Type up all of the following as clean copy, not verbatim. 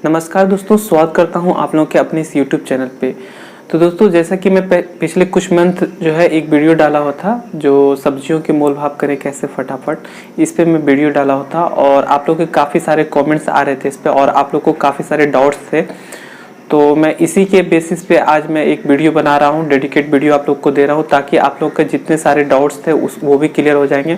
नमस्कार दोस्तों, स्वागत करता हूं आप लोगों के अपने इस YouTube चैनल पे। तो दोस्तों, जैसा कि मैं पिछले कुछ मंथ जो है एक वीडियो डाला हुआ था जो सब्जियों के मोल भाव करें कैसे फटाफट, इस पे मैं वीडियो डाला हुआ था और आप लोगों के काफ़ी सारे कमेंट्स आ रहे थे इस पे और आप लोग को काफ़ी सारे डाउट्स थे। तो मैं इसी के बेसिस पे आज मैं एक वीडियो बना रहा हूँ, डेडिकेट वीडियो आप लोग को दे रहा हूँ ताकि आप लोग के जितने सारे डाउट्स थे वो भी क्लियर हो जाएंगे।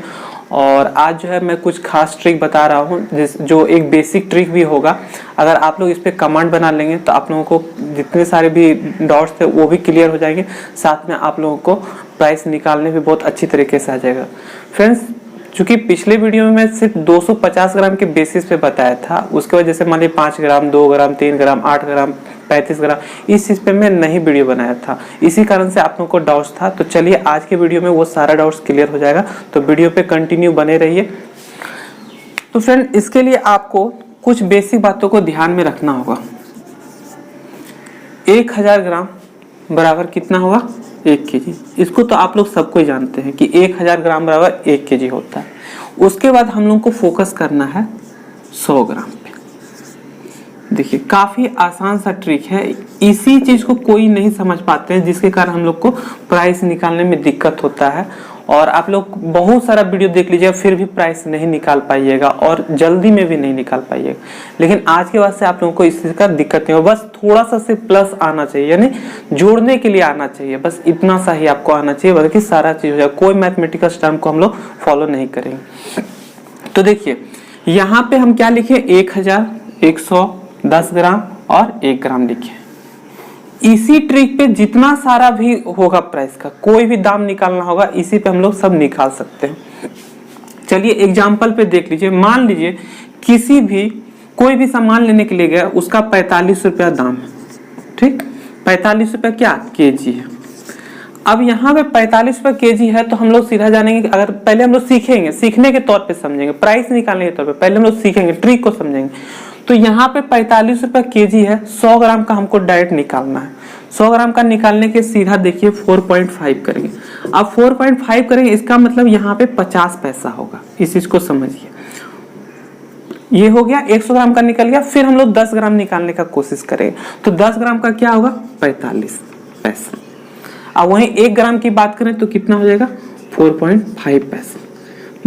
और आज जो है मैं कुछ खास ट्रिक बता रहा हूँ जो एक बेसिक ट्रिक भी होगा। अगर आप लोग इस पे कमांड बना लेंगे तो आप लोगों को जितने सारे भी डाउट्स थे वो भी क्लियर हो जाएंगे, साथ में आप लोगों को प्राइस निकालने भी बहुत अच्छी तरीके से आ जाएगा। फ्रेंड्स, चूंकि पिछले वीडियो में मैं सिर्फ 250 ग्राम के बेसिस पे बताया था, उसके बाद जैसे मान लीजिए 5 ग्राम, 2 ग्राम, 3 ग्राम, 8 ग्राम, 35 ग्राम, इस चीज़ पे मैं नहीं वीडियो बनाया था, इसी कारण से आप लोगों को डाउट्स था। तो चलिए आज के वीडियो में वो सारा डाउट्स क्लियर हो जाएगा, तो वीडियो पे कंटिन्यू बने रहिए। तो फ्रेंड, इसके लिए आपको कुछ बेसिक बातों को ध्यान में रखना होगा। 1000 ग्राम बराबर कितना होगा? 1 केजी। इसको तो आप लोग सबको जानते हैं कि 1000 ग्राम बराबर 1 केजी होता है। उसके बाद हम लोग को फोकस करना है 100 ग्राम पे। देखिए, काफी आसान सा ट्रिक है, इसी चीज को कोई नहीं समझ पाते हैं जिसके कारण हम लोग को प्राइस निकालने में दिक्कत होता है। और आप लोग बहुत सारा वीडियो देख लीजिएगा फिर भी प्राइस नहीं निकाल पाइएगा और जल्दी में भी नहीं निकाल पाइएगा। लेकिन आज के बाद से आप लोगों को इस चीज का दिक्कत नहीं हो, बस थोड़ा सा से प्लस आना चाहिए, यानी जोड़ने के लिए आना चाहिए, बस इतना सा ही आपको आना चाहिए, बल्कि सारा चीज हो जाएगा। कोई मैथमेटिकल टर्म को हम लोग फॉलो नहीं करेंगे। तो देखिए यहाँ पे हम क्या लिखे? 1000, 110 ग्राम और 1 ग्राम लिखे। इसी ट्रिक पे जितना सारा भी होगा प्राइस का, कोई भी दाम निकालना होगा, इसी पे हम लोग सब निकाल सकते हैं। चलिए एग्जांपल पे देख लीजिए। मान लीजिए कोई भी सामान लेने के लिए गया, उसका 45 रुपया दाम है, ठीक? 45 रुपया क्या केजी है। अब यहाँ पे 45 रुपया केजी है तो हम लोग सीधा जानेंगे। अगर पहले हम लोग सीखेंगे, सीखने के तौर पे समझेंगे, प्राइस निकालने के तौर पे पहले हम लोग सीखेंगे, ट्रिक को समझेंगे। तो यहाँ पे 45 रुपया केजी है, 100 ग्राम का हमको डायरेक्ट निकालना है। 100 ग्राम का निकालने के सीधा देखिए 4.5 करेंगे। अब 4.5 करेंगे, इसका मतलब यहाँ पे 50 पैसा होगा। इस चीज को समझिए। ये हो गया, 100 ग्राम का निकल गया। फिर हम लोग 10 ग्राम निकालने का कोशिश करेंगे तो 10 ग्राम का क्या होगा? 45 पैसा। अब वहीं 1 ग्राम की बात करें तो कितना हो जाएगा? 4.5 पैसा।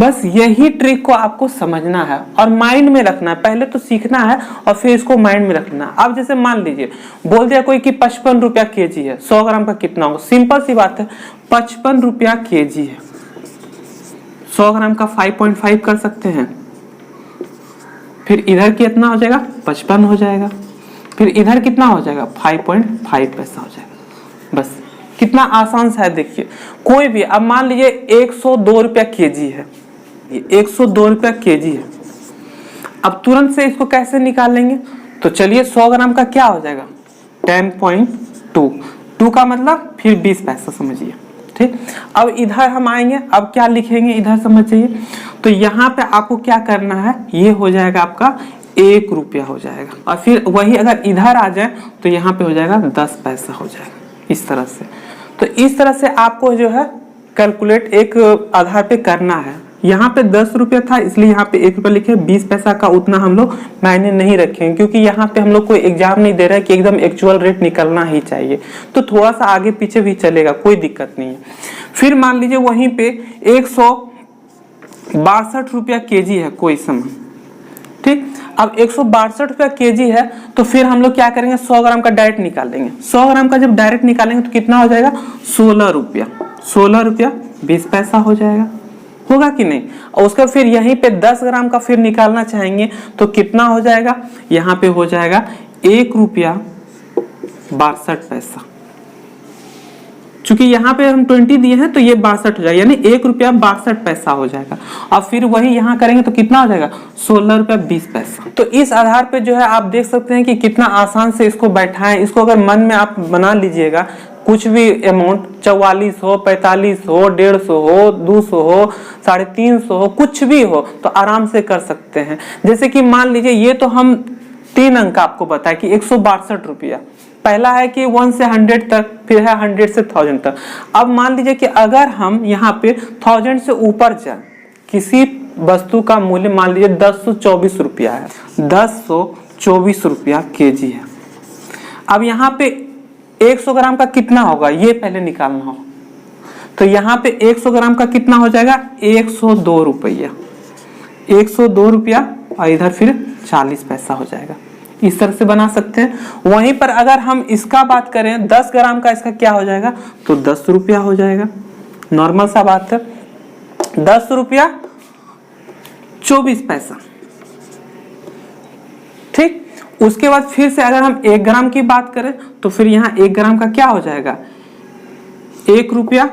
बस यही ट्रिक को आपको समझना है और माइंड में रखना है। पहले तो सीखना है और फिर इसको माइंड में रखना है। अब जैसे मान लीजिए बोल दिया कोई कि 55 रुपया केजी है, 100 ग्राम का कितना होगा? सिंपल सी बात है, 55 रुपया केजी है, 100 ग्राम का 5.5 कर सकते हैं। फिर इधर कितना हो जाएगा? 55 हो जाएगा। फिर इधर कितना हो जाएगा? 5.5 पैसा हो जाएगा। बस कितना आसान सा है। देखिए कोई भी, अब मान लीजिए 102 रुपया केजी है, 102 रुपया केजी है। अब तुरंत से इसको कैसे निकालेंगे? तो चलिए 100 ग्राम का क्या हो जाएगा? 10.2, 2 का मतलब फिर 20 पैसा समझिए, ठीक? अब इधर हम आएंगे, अब क्या लिखेंगे इधर समझिए। तो यहाँ पे आपको क्या करना है? ये हो जाएगा आपका 1 रुपया हो जाएगा। और फिर वही अगर इधर आ जाए तो यहाँ पे हो जाएगा 10 पैसा हो जाएगा, इस तरह से। तो इस तरह से आपको जो है कैलकुलेट एक आधार पे करना है। यहाँ पे 10 रुपया था इसलिए यहाँ पे 1 रुपया लिखे। 20 पैसा का उतना हम लोग मायने नहीं रखेंगे क्योंकि यहाँ पे हम लोग कोई एग्जाम नहीं दे रहा है कि एकदम एक्चुअल रेट निकलना ही चाहिए। तो थोड़ा सा आगे पीछे भी चलेगा, कोई दिक्कत नहीं है। फिर मान लीजिए वहीं पे 162 रुपया केजी है कोई सामान, ठीक? अब 162 रुपया केजी है तो फिर हम लोग क्या करेंगे? 100 ग्राम का डायरेक्ट निकालेंगे। 100 ग्राम का जब डायरेक्ट निकालेंगे तो कितना हो जाएगा? 16 रुपया। 16 रुपया 20 पैसा हो जाएगा, होगा कि नहीं? और उसका फिर यहीं पे 10 ग्राम का फिर निकालना चाहेंगे तो कितना हो जाएगा? यहाँ पे हो जाएगा 1 रुपया 62 पैसा। चूंकि यहाँ पे हम 20 दिए हैं तो ये 62 हो जाएगा, यानी 1 रुपया 62 पैसा हो जाएगा। और फिर वही यहाँ करेंगे तो कितना हो जाएगा? 16 रुपया 20 पैसा। तो इस आधार पे जो है आप देख सकते हैं कि कितना आसान से इसको बैठाएं। इसको अगर मन में आप बना लीजिएगा, कुछ भी अमाउंट 44 हो, 45 हो, 150 हो, 200 हो, 350 हो, कुछ भी हो तो आराम से कर सकते हैं। जैसे कि मान लीजिए ये तो हम 3 अंक आपको बताया कि 162 रुपया। पहला है कि 1 से 100 तक, फिर है 100 से 1000 तक। अब मान लीजिए कि अगर हम यहाँ पे 1000 से ऊपर जाए, किसी वस्तु का मूल्य मान लीजिए 1024 रुपया है, 10 24 रुपया केजी है। अब यहाँ पे 100 ग्राम का कितना होगा ये पहले निकालना हो, तो यहाँ पे 100 ग्राम का कितना हो जाएगा 102 रुपया, 102 रुपया और इधर फिर 40 पैसा हो जाएगा। इस तरह से बना सकते हैं। वहीं पर अगर हम इसका बात करें 10 ग्राम का, इसका क्या हो जाएगा तो 10 रुपया हो जाएगा। नॉर्मल सा बात है, 10 रुपया 24 पैसा। ठीक, उसके बाद फिर से अगर हम 1 ग्राम की बात करें तो फिर यहाँ 1 ग्राम का क्या हो जाएगा 1 रुपया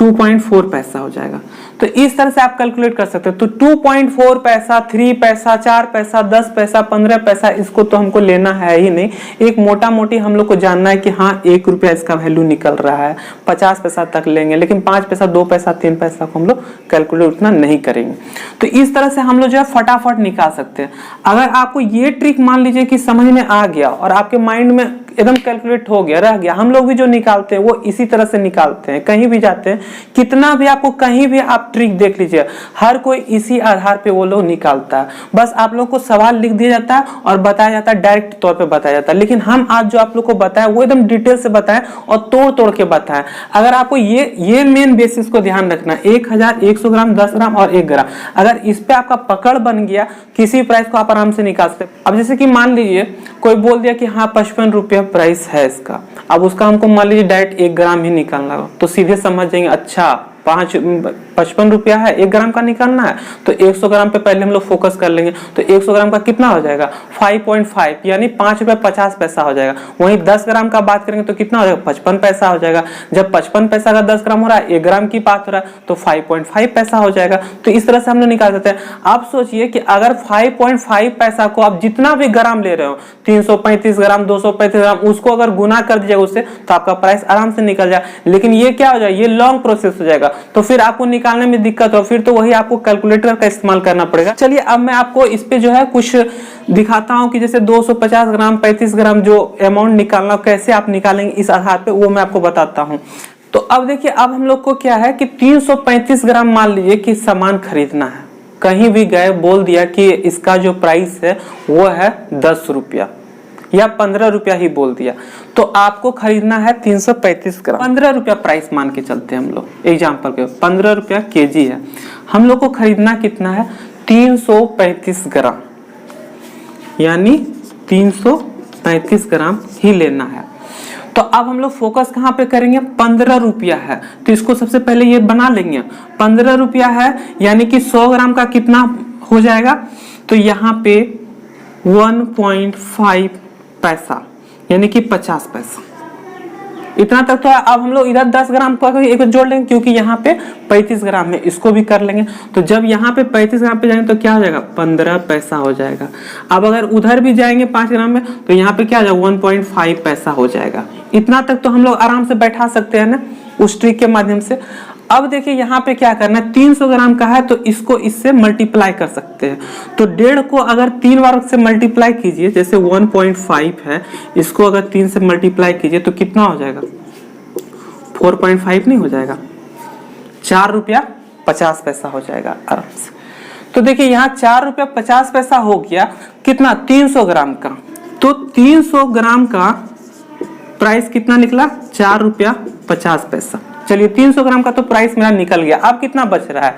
2.4 पैसा हो जाएगा। तो इस तरह से आप कैलकुलेट कर सकते हो। तो 2.4 पैसा, 3 पैसा, 4 पैसा, 10 पैसा, 15 पैसा, इसको तो हमको लेना है ही नहीं। एक मोटा मोटी हम लोग को जानना है कि हाँ 1 रुपया इसका वैल्यू निकल रहा है, 50 पैसा तक लेंगे, लेकिन 5 पैसा, 2 पैसा, 3 पैसा को हम लोग कैलकुलेट उतना नहीं करेंगे। तो इस तरह से हम लोग जो है फटाफट निकाल सकते हैं। अगर आपको ये ट्रिक मान लीजिए कि समझ में आ गया और आपके माइंड में एकदम कैलकुलेट हो गया, रह गया, हम लोग भी जो निकालते हैं वो इसी तरह से निकालते हैं। कहीं भी जाते हैं, कितना भी आपको कहीं भी आप ट्रिक देख लीजिए, हर कोई इसी आधार पे वो लोग निकालता है। बस आप लोग को सवाल लिख दिया जाता है और बताया जाता है, डायरेक्ट तौर पे बताया जाता है। लेकिन हम आज जो आप लोग को बताया वो एकदम डिटेल से बताएं और तोड़ तोड़ के बताएं। अगर आपको ये मेन बेसिस को ध्यान रखना, 1100 ग्राम, 10 ग्राम और 1 ग्राम, अगर इस पे आपका पकड़ बन गया, किसी प्राइस को आप आराम से निकाल सकते। अब जैसे कि मान लीजिए कोई बोल दिया कि हाँ 55 रुपया प्राइस है इसका, अब उसका हमको मान लीजिए डायरेक्ट 1 ग्राम ही निकालना हो, तो सीधे समझ जाएंगे अच्छा 55 रुपया है, 1 ग्राम का निकालना है, तो 100 ग्राम पे पहले हम लोग फोकस कर लेंगे। तो 100 ग्राम का कितना हो जाएगा 5.5, यानी 5 रुपया 50 पैसा हो जाएगा। वहीं 10 ग्राम का बात करेंगे तो कितना हो जाएगा 55 पैसा हो जाएगा। जब 55 पैसा का 10 ग्राम हो रहा है, 1 ग्राम की बात हो रहा है, तो 5.5 पैसा हो जाएगा। तो इस तरह से हम लोग निकाल सकते हैं। आप सोचिए कि अगर 5.5 पैसा को आप जितना भी ग्राम ले रहे हो, 335 ग्राम, 235 ग्राम, उसको अगर गुना कर दीजिएगा उससे, तो आपका प्राइस आराम से निकल जाए। लेकिन ये क्या हो जाएगा, ये लॉन्ग प्रोसेस हो जाएगा, तो फिर आपको निकालने में दिक्कत हो, फिर तो वही आपको कैलकुलेटर का इस्तेमाल करना पड़ेगा। चलिए अब मैं आपको इस पे जो है कुछ दिखाता हूं कि जैसे 250 ग्राम, 35 ग्राम जो अमाउंट निकालना, कैसे आप निकालेंगे इस आधार पे, वो मैं आपको बताता हूं। तो अब देखिए, अब हम लोग को क्या है कि 335 ग्राम मान लीजिए कि सामान खरीदना है, कहीं भी गए, बोल दिया कि इसका जो प्राइस है वो है 10 रुपया या 15 रुपया ही बोल दिया, तो आपको खरीदना है 335 ग्राम। 15 रुपया प्राइस मान के चलते हैं हम लोग एग्जाम्पल के, 15 रुपया केजी है, हम लोग को खरीदना कितना है 335 ग्राम, यानी 335 ग्राम ही लेना है। तो अब हम लोग फोकस कहाँ पे करेंगे, 15 रुपया है, तो इसको सबसे पहले ये बना लेंगे। 15 रुपया है यानी कि 100 ग्राम का कितना हो जाएगा, तो यहाँ पे 1.5 पैसा, यानी कि 50 पैसा, इतना तक तो है। अब हम लोग इधर 10 ग्राम को एक जोड़ लेंगे, क्योंकि यहाँ पे 35 ग्राम है, इसको भी कर लेंगे। तो जब यहाँ पे 35 ग्राम पे जाएंगे तो क्या हो जाएगा 15 पैसा हो जाएगा। अब अगर उधर भी जाएंगे 5 ग्राम में, तो यहाँ पे क्या हो जाएगा 1.5 पैसा हो जाएगा। इतना तक तो हम लोग आराम से बैठा सकते हैं ना उस ट्रिक के माध्यम से। अब देखिए यहाँ पे क्या करना है, 300 ग्राम का है तो इसको इससे मल्टीप्लाई कर सकते हैं। तो 1.5 को अगर 3 बार से मल्टीप्लाई कीजिए, जैसे 1.5 है, इसको अगर 3 से मल्टीप्लाई कीजिए तो कितना हो जाएगा 4.5 नहीं हो जाएगा, 4 रुपया 50 पैसा हो जाएगा आराम से। तो देखिए यहाँ 4 रुपया 50 पैसा हो गया, कितना 300 ग्राम का। तो 300 ग्राम का प्राइस कितना निकला 4 रुपया 50 पैसा। चलिए 300 ग्राम का तो प्राइस मेरा निकल गया। अब कितना बच रहा है,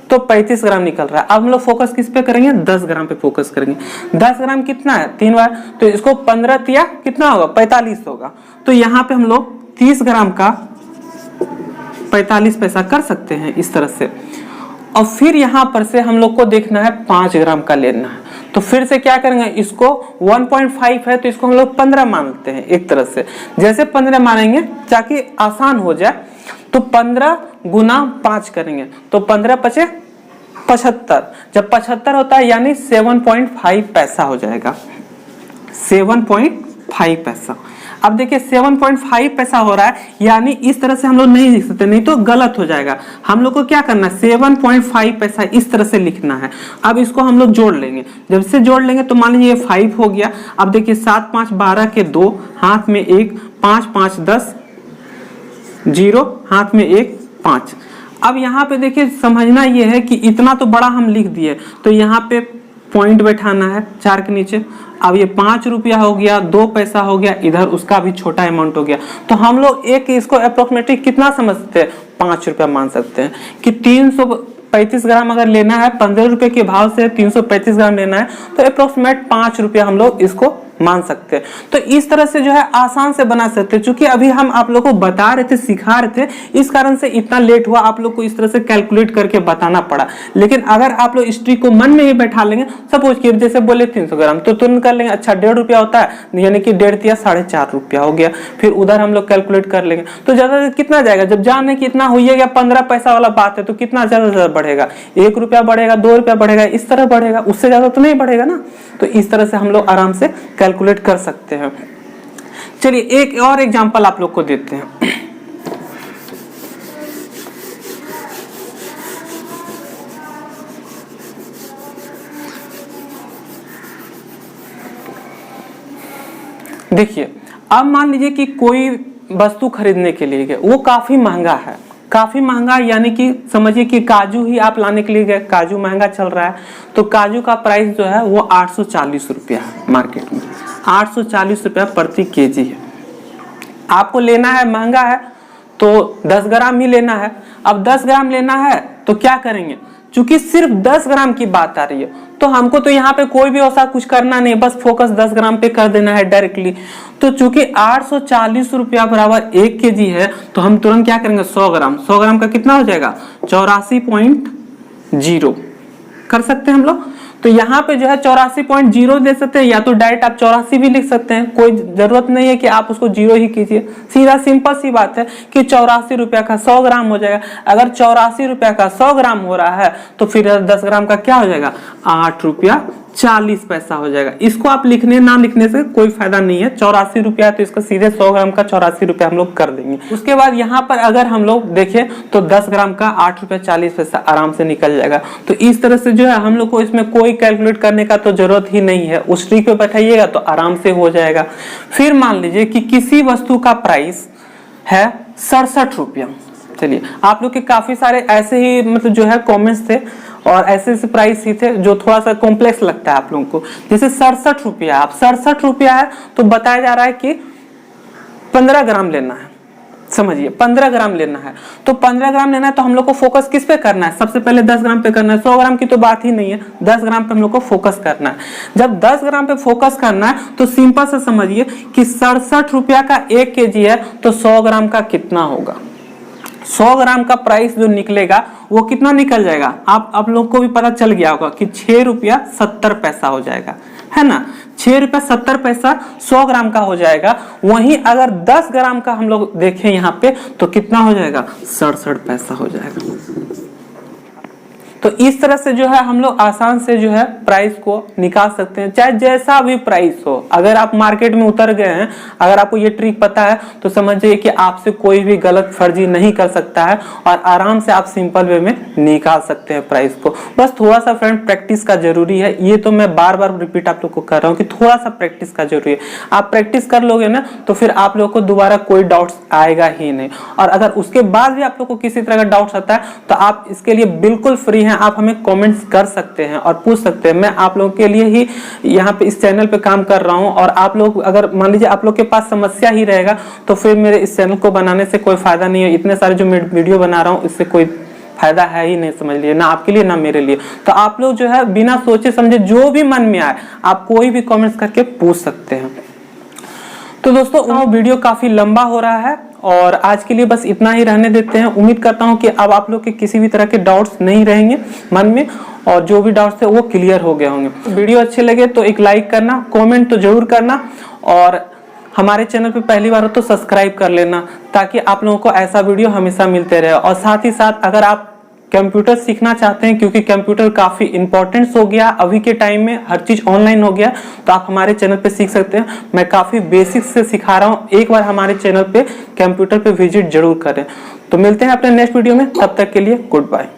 तो 35 ग्राम निकल रहा है। अब हम लोग फोकस किस पे करेंगे, 10 ग्राम पे फोकस करेंगे। 10 ग्राम कितना है 3 बार, तो इसको 15 दिया कितना होगा 45 होगा। तो यहाँ पे हम लोग 30 ग्राम का 45 पैसा कर सकते हैं इस तरह से। और फिर यहाँ पर से हम लोग को देखना है 5 ग्राम का लेना है, तो फिर से क्या करेंगे, इसको 1.5 है तो इसको हम लोग 15 मानते हैं एक तरह से। जैसे 15 मानेंगे ताकि आसान हो जाए, तो 15 गुना 5 करेंगे तो 15 पचे 75। जब 75 होता है यानी 7.5 पैसा हो जाएगा, 7.5 पैसा। अब देखिए 7.5 पैसा हो रहा है, यानी इस तरह से हम लोग नहीं लिख सकते, नहीं तो गलत हो जाएगा। हम लोग को क्या करना है 7.5 पैसा इस तरह से लिखना है। अब इसको हम लोग जोड़ लेंगे, जब से जोड़ लेंगे तो मान लीजिए 5 हो गया। अब देखिए 7 5 12 के 2, हाथ में 1, 5 5 10, 0 हाथ में 1 5। अब यहाँ पे देखिए समझना ये है कि इतना तो बड़ा हम लिख दिए, तो यहाँ पे पॉइंट बैठाना है 4 के नीचे। अब ये 5 रुपया हो गया, 2 पैसा हो गया, इधर उसका भी छोटा अमाउंट हो गया। तो हम लोग एक इसको अप्रोक्सीमेटली कितना समझते हैं, 5 रुपया मान सकते हैं कि 335 ग्राम अगर लेना है, 15 रुपए के भाव से 335 ग्राम लेना है, तो अप्रोक्सीमेट 5 रुपया हम लोग इसको मान सकते हैं। तो इस तरह से जो है आसान से बना सकते हैं। चूंकि अभी हम आप लोगों को बता रहे थे, सिखा रहे थे, इस कारण से इतना लेट हुआ, आप लोग को इस तरह से कैलकुलेट करके बताना पड़ा। लेकिन अगर आप लोग हिस्ट्री को मन में ही बैठा लेंगे, सपोज कि जैसे बोले 300 ग्राम तो तुरंत कर लेंगे, अच्छा 1.5 रुपया होता है, यानी कि 1.5 दिया 4.5 रुपया हो गया। फिर उधर हम लोग कैलकुलेट कर लेंगे तो ज्यादा कितना जाएगा, जब जाने कितना हो गया 15 पैसा वाला बात है, तो कितना ज्यादा बढ़ेगा, 1 रुपया बढ़ेगा, 2 रुपया बढ़ेगा, इस तरह बढ़ेगा, उससे ज्यादा तो नहीं बढ़ेगा ना। तो इस तरह से हम लोग आराम से कैलकुलेट कर सकते हैं। चलिए एक और एग्जांपल आप लोग को देते हैं। देखिए अब मान लीजिए कि कोई वस्तु खरीदने के लिए गए, वो काफी महंगा है, काफी महंगा, यानी कि समझिए कि काजू ही आप लाने के लिए गए, काजू महंगा चल रहा है, तो काजू का प्राइस जो है वो 840 रुपया है मार्केट में, 840 रुपया प्रति केजी है। आपको लेना है, महंगा है, तो 10 ग्राम ही लेना है। अब 10 ग्राम लेना है तो क्या करेंगे, चूंकि सिर्फ 10 ग्राम की बात आ रही है, तो हमको तो यहाँ पे कोई भी ऐसा कुछ करना नहीं, बस फोकस 10 ग्राम पे कर देना है डायरेक्टली। तो चूंकि 840 रुपया बराबर 1 केजी है, तो हम तुरंत क्या करेंगे, 100 ग्राम, 100 ग्राम का कितना हो जाएगा, 84.0 कर सकते हैं हम लोग। तो यहाँ पे जो है 84.0 दे सकते हैं, या तो डायरेक्ट आप 84 भी लिख सकते हैं, कोई जरूरत नहीं है कि आप उसको 0 ही कीजिए, सीधा सिंपल सी बात है कि 84 रुपया का 100 ग्राम हो जाएगा। अगर 84 रुपया का 100 ग्राम हो रहा है तो फिर 10 ग्राम का क्या हो जाएगा, 8 रुपया 40 पैसा हो जाएगा। इसको आप लिखने ना लिखने से कोई फायदा नहीं है, 84 रुपया तो इसका सीधे 100 ग्राम का 84 रुपया हम लोग कर देंगे। उसके बाद यहाँ पर अगर हम लोग देखें तो 10 ग्राम का 8 रुपया 40 पैसा आराम से निकल जाएगा। तो इस तरह से जो है हम लोग को इसमें कोई कैलकुलेट करने का तो जरूरत ही नहीं है, उस ट्रिक पे बैठाइएगा तो आराम से हो जाएगा। फिर मान लीजिए कि किसी वस्तु का प्राइस है 67 रुपया। चलिए आप लोग के काफी सारे ऐसे ही मतलब जो है कमेंट्स थे और ऐसे प्राइस ही थे जो थोड़ा सा कॉम्प्लेक्स लगता है आप लोगों को। जैसे 67 रुपया, आप 67 रुपया है तो बताया जा रहा है कि 15 ग्राम लेना है, समझिए 15 ग्राम लेना है। तो 15 ग्राम लेना है तो हम लोग को फोकस किस पे करना है, सबसे पहले 10 ग्राम पे करना है, 100 ग्राम की तो बात ही नहीं है, 10 ग्राम पे हम लोग को फोकस करना है। जब 10 ग्राम पे फोकस करना है तो सिंपल से समझिए कि 67 रुपया का 1 केजी है, तो 100 ग्राम का कितना होगा, 100 ग्राम का प्राइस जो निकलेगा वो कितना निकल जाएगा, आप लोग को भी पता चल गया होगा कि 6 रुपया 70 पैसा हो जाएगा, है ना। 6 रुपया 70 पैसा 100 ग्राम का हो जाएगा। वहीं अगर 10 ग्राम का हम लोग देखें यहाँ पे तो कितना हो जाएगा, 67 पैसा हो जाएगा। तो इस तरह से जो है हम लोग आसान से जो है प्राइस को निकाल सकते हैं, चाहे जैसा भी प्राइस हो। अगर आप मार्केट में उतर गए हैं, अगर आपको ये ट्रिक पता है तो समझिए कि आपसे कोई भी गलत फर्जी नहीं कर सकता है और आराम से आप सिंपल वे में निकाल सकते हैं प्राइस को। बस थोड़ा सा फ्रेंड प्रैक्टिस का जरूरी है, ये तो मैं बार बार रिपीट आप लोग को कर रहा हूँ कि थोड़ा सा प्रैक्टिस का जरूरी है। आप प्रैक्टिस कर लोगे ना तो फिर आप लोग को दोबारा कोई डाउट्स आएगा ही नहीं। और अगर उसके बाद भी आप लोग को किसी तरह का डाउट्स आता है तो आप इसके लिए बिल्कुल फ्री हैं, आप हमें कमेंट्स कर सकते हैं और पूछ सकते हैं। मैं आप लोगों के लिए ही यहाँ पे इस चैनल पे काम कर रहा हूँ और आप लोग अगर मान लीजिए आप लोग के पास समस्या ही रहेगा तो फिर मेरे इस चैनल को बनाने से कोई फायदा नहीं है। इतने सारे जो मैं वीडियो बना रहा हूँ इससे कोई फायदा है ही नहीं, समझ लीजिए, ना आपके लिए ना मेरे लिए। तो आप लोग जो है बिना सोचे समझे जो भी मन में आए आप कोई भी कमेंट्स करके पूछ सकते हैं। तो दोस्तों वीडियो काफी लंबा हो रहा है और आज के लिए बस इतना ही रहने देते हैं। उम्मीद करता हूं कि अब आप लोग के किसी भी तरह के डाउट्स नहीं रहेंगे मन में और जो भी डाउट्स थे वो क्लियर हो गए होंगे। तो वीडियो अच्छे लगे तो एक लाइक करना, कमेंट तो जरूर करना और हमारे चैनल पे पहली बार हो तो सब्सक्राइब कर लेना ताकि आप लोगों को ऐसा वीडियो हमेशा मिलते रहे। और साथ ही साथ अगर आप कंप्यूटर सीखना चाहते हैं, क्योंकि कंप्यूटर काफी इंपॉर्टेंस हो गया अभी के टाइम में, हर चीज ऑनलाइन हो गया, तो आप हमारे चैनल पे सीख सकते हैं। मैं काफी बेसिक से सिखा रहा हूँ, एक बार हमारे चैनल पे कंप्यूटर पे विजिट जरूर करें। तो मिलते हैं अपने नेक्स्ट वीडियो में, तब तक के लिए गुड बाय।